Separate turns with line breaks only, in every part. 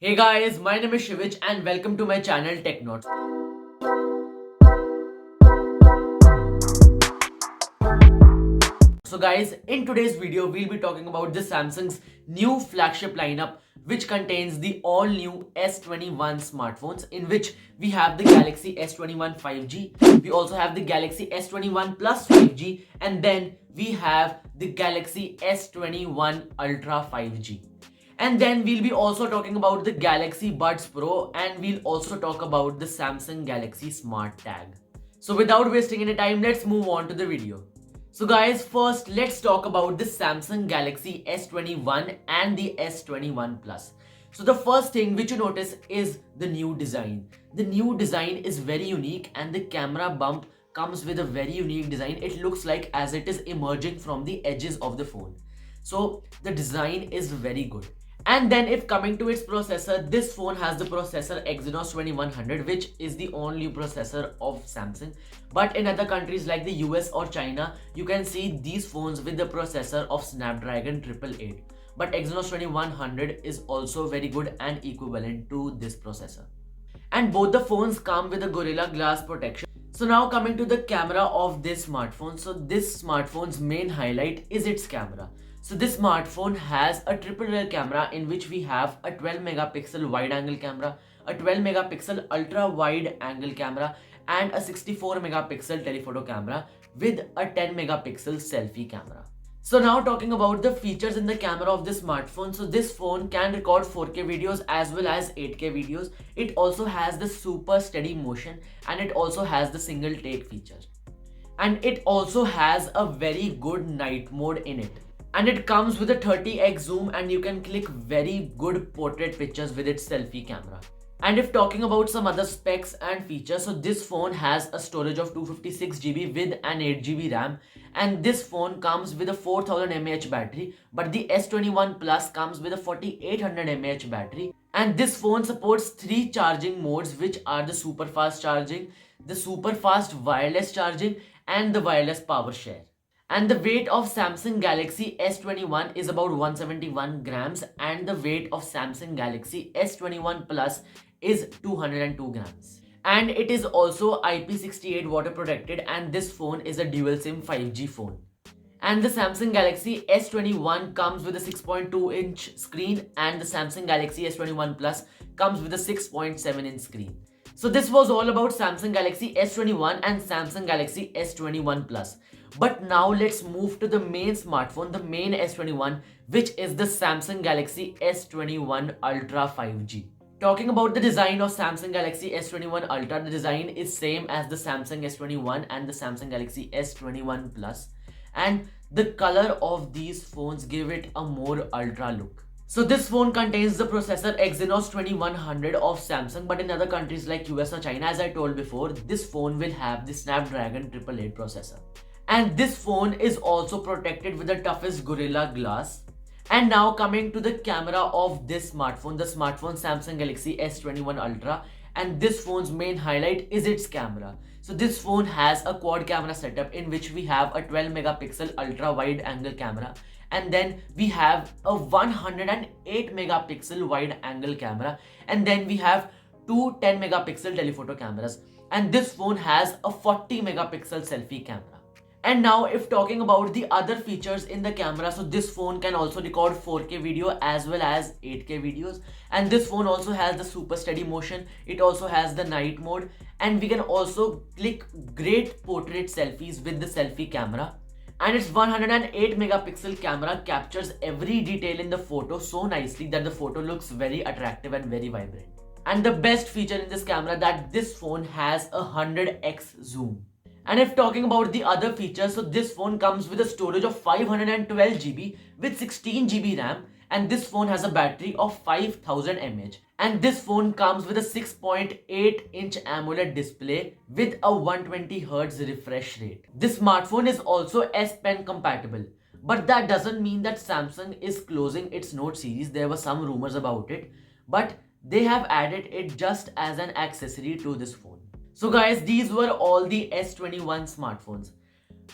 Hey guys, my name is Shivich and welcome to my channel Technaut. So guys, in today's video we'll be talking about the Samsung's new flagship lineup, which contains the all new S21 smartphones, in which we have the Galaxy S21 5G, we also have the Galaxy S21 Plus 5G, and then we have the Galaxy S21 Ultra 5G. And then we'll be also talking about the Galaxy Buds Pro, and we'll also talk about the Samsung Galaxy Smart Tag. So without wasting any time, let's move on to the video. So guys, first let's talk about the Samsung Galaxy S21 and the S21 Plus. So the first thing which you notice is the new design. The new design is very unique and the camera bump comes with a very unique design. It looks like as it is emerging from the edges of the phone. So the design is very good. And then if coming to its processor, this phone has the processor Exynos 2100, which is the only processor of Samsung. But in other countries like the US or China, you can see these phones with the processor of Snapdragon 888. But Exynos 2100 is also very good and equivalent to this processor. And both the phones come with a Gorilla Glass protection. So now coming to the camera of this smartphone. So this smartphone's main highlight is its camera. So this smartphone has a triple rear camera in which we have a 12 megapixel wide angle camera, a 12 megapixel ultra wide angle camera, and a 64 megapixel telephoto camera with a 10 megapixel selfie camera. So now talking about the features in the camera of this smartphone. So this phone can record 4K videos as well as 8K videos. It also has the super steady motion and it also has the single take feature. And it also has a very good night mode in it. And it comes with a 30x zoom and you can click very good portrait pictures with its selfie camera. And if talking about some other specs and features, so this phone has a storage of 256GB with an 8GB RAM, and this phone comes with a 4000 mAh battery, but the S21 Plus comes with a 4800 mAh battery. And this phone supports 3 charging modes, which are the super fast charging, the super fast wireless charging, and the wireless power share. And the weight of Samsung Galaxy S21 is about 171 grams and the weight of Samsung Galaxy S21 Plus is 202 grams. And it is also IP68 water protected, and this phone is a dual SIM 5G phone. And the Samsung Galaxy S21 comes with a 6.2-inch screen and the Samsung Galaxy S21 Plus comes with a 6.7-inch screen. So this was all about Samsung Galaxy S21 and Samsung Galaxy S21 Plus. But now let's move to the main smartphone, the main S21, which is the Samsung Galaxy S21 Ultra 5G. Talking about the design of Samsung Galaxy S21 Ultra, the design is same as the Samsung S21 and the Samsung Galaxy S21 Plus. And the color of these phones give it a more ultra look. So this phone contains the processor Exynos 2100 of Samsung, but in other countries like US or China, as I told before, this phone will have the Snapdragon 888 processor. And this phone is also protected with the toughest Gorilla Glass. And now coming to the camera of this smartphone, the smartphone Samsung Galaxy S21 Ultra, and this phone's main highlight is its camera. So this phone has a quad camera setup in which we have a 12 megapixel ultra wide angle camera, and then we have a 108 megapixel wide angle camera, and then we have two 10 megapixel telephoto cameras, and this phone has a 40 megapixel selfie camera. And now if talking about the other features in the camera, so this phone can also record 4K video as well as 8K videos, and this phone also has the super steady motion, it also has the night mode, and we can also click great portrait selfies with the selfie camera. And its 108 megapixel camera captures every detail in the photo so nicely that the photo looks very attractive and very vibrant. And the best feature in this camera that this phone has a 100x zoom. And if talking about the other features, so this phone comes with a storage of 512GB with 16GB RAM, and this phone has a battery of 5000 mAh. And this phone comes with a 6.8-inch Amoled display with a 120Hz refresh rate. This smartphone is also S Pen compatible, but that doesn't mean that Samsung is closing its Note series. There were some rumors about it, but they have added it just as an accessory to this phone. So guys, these were all the S21 smartphones.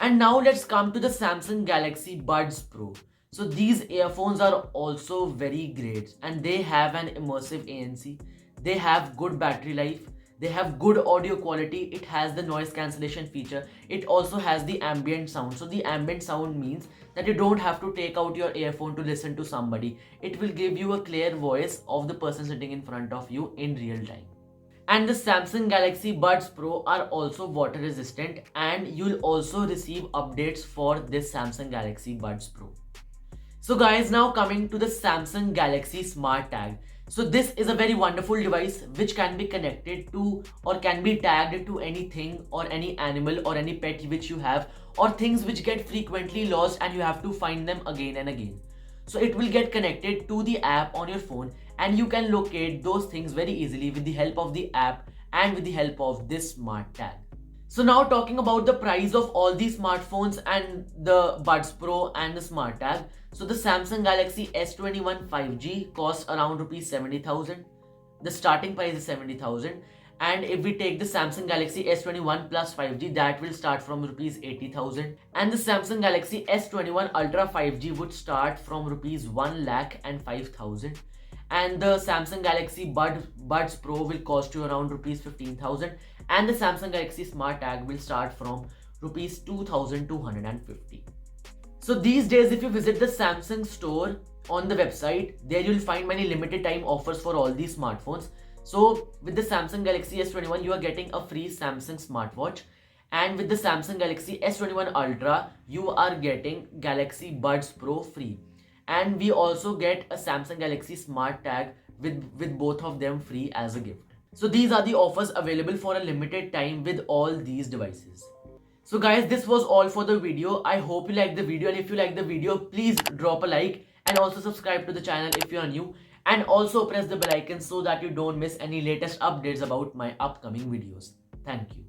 And now let's come to the Samsung Galaxy Buds Pro. So these earphones are also very great, and they have an immersive ANC. They have good battery life. They have good audio quality. It has the noise cancellation feature. It also has the ambient sound. So the ambient sound means that you don't have to take out your earphone to listen to somebody. It will give you a clear voice of the person sitting in front of you in real time. And the Samsung Galaxy Buds Pro are also water resistant, and you'll also receive updates for this Samsung Galaxy Buds Pro. So guys, now coming to the Samsung Galaxy Smart Tag. So this is a very wonderful device which can be connected to or can be tagged to anything or any animal or any pet which you have, or things which get frequently lost and you have to find them again and again. So it will get connected to the app on your phone, and you can locate those things very easily with the help of the app and with the help of this smart tag. So now talking about the price of all these smartphones and the Buds Pro and the Smart Tag. So the Samsung Galaxy S21 5G costs around rupees 70,000. The starting price is 70,000. And if we take the Samsung Galaxy S21 plus 5G, that will start from rupees 80,000. And the Samsung Galaxy S21 Ultra 5G would start from rupees 1,05,000. And the Samsung Galaxy Buds Pro will cost you around rupees 15,000, and the Samsung Galaxy Smart Tag will start from rupees 2,250. So these days, if you visit the Samsung store on the website, there you'll find many limited time offers for all these smartphones. So with the Samsung Galaxy S21, you are getting a free Samsung smartwatch, and with the Samsung Galaxy S21 Ultra, you are getting Galaxy Buds Pro free. And we also get a Samsung Galaxy Smart Tag with both of them free as a gift. So these are the offers available for a limited time with all these devices. So guys, this was all for the video. I hope you liked the video, and if you like the video, please drop a like and also subscribe to the channel if you are new, and also press the bell icon so that you don't miss any latest updates about my upcoming videos. Thank you.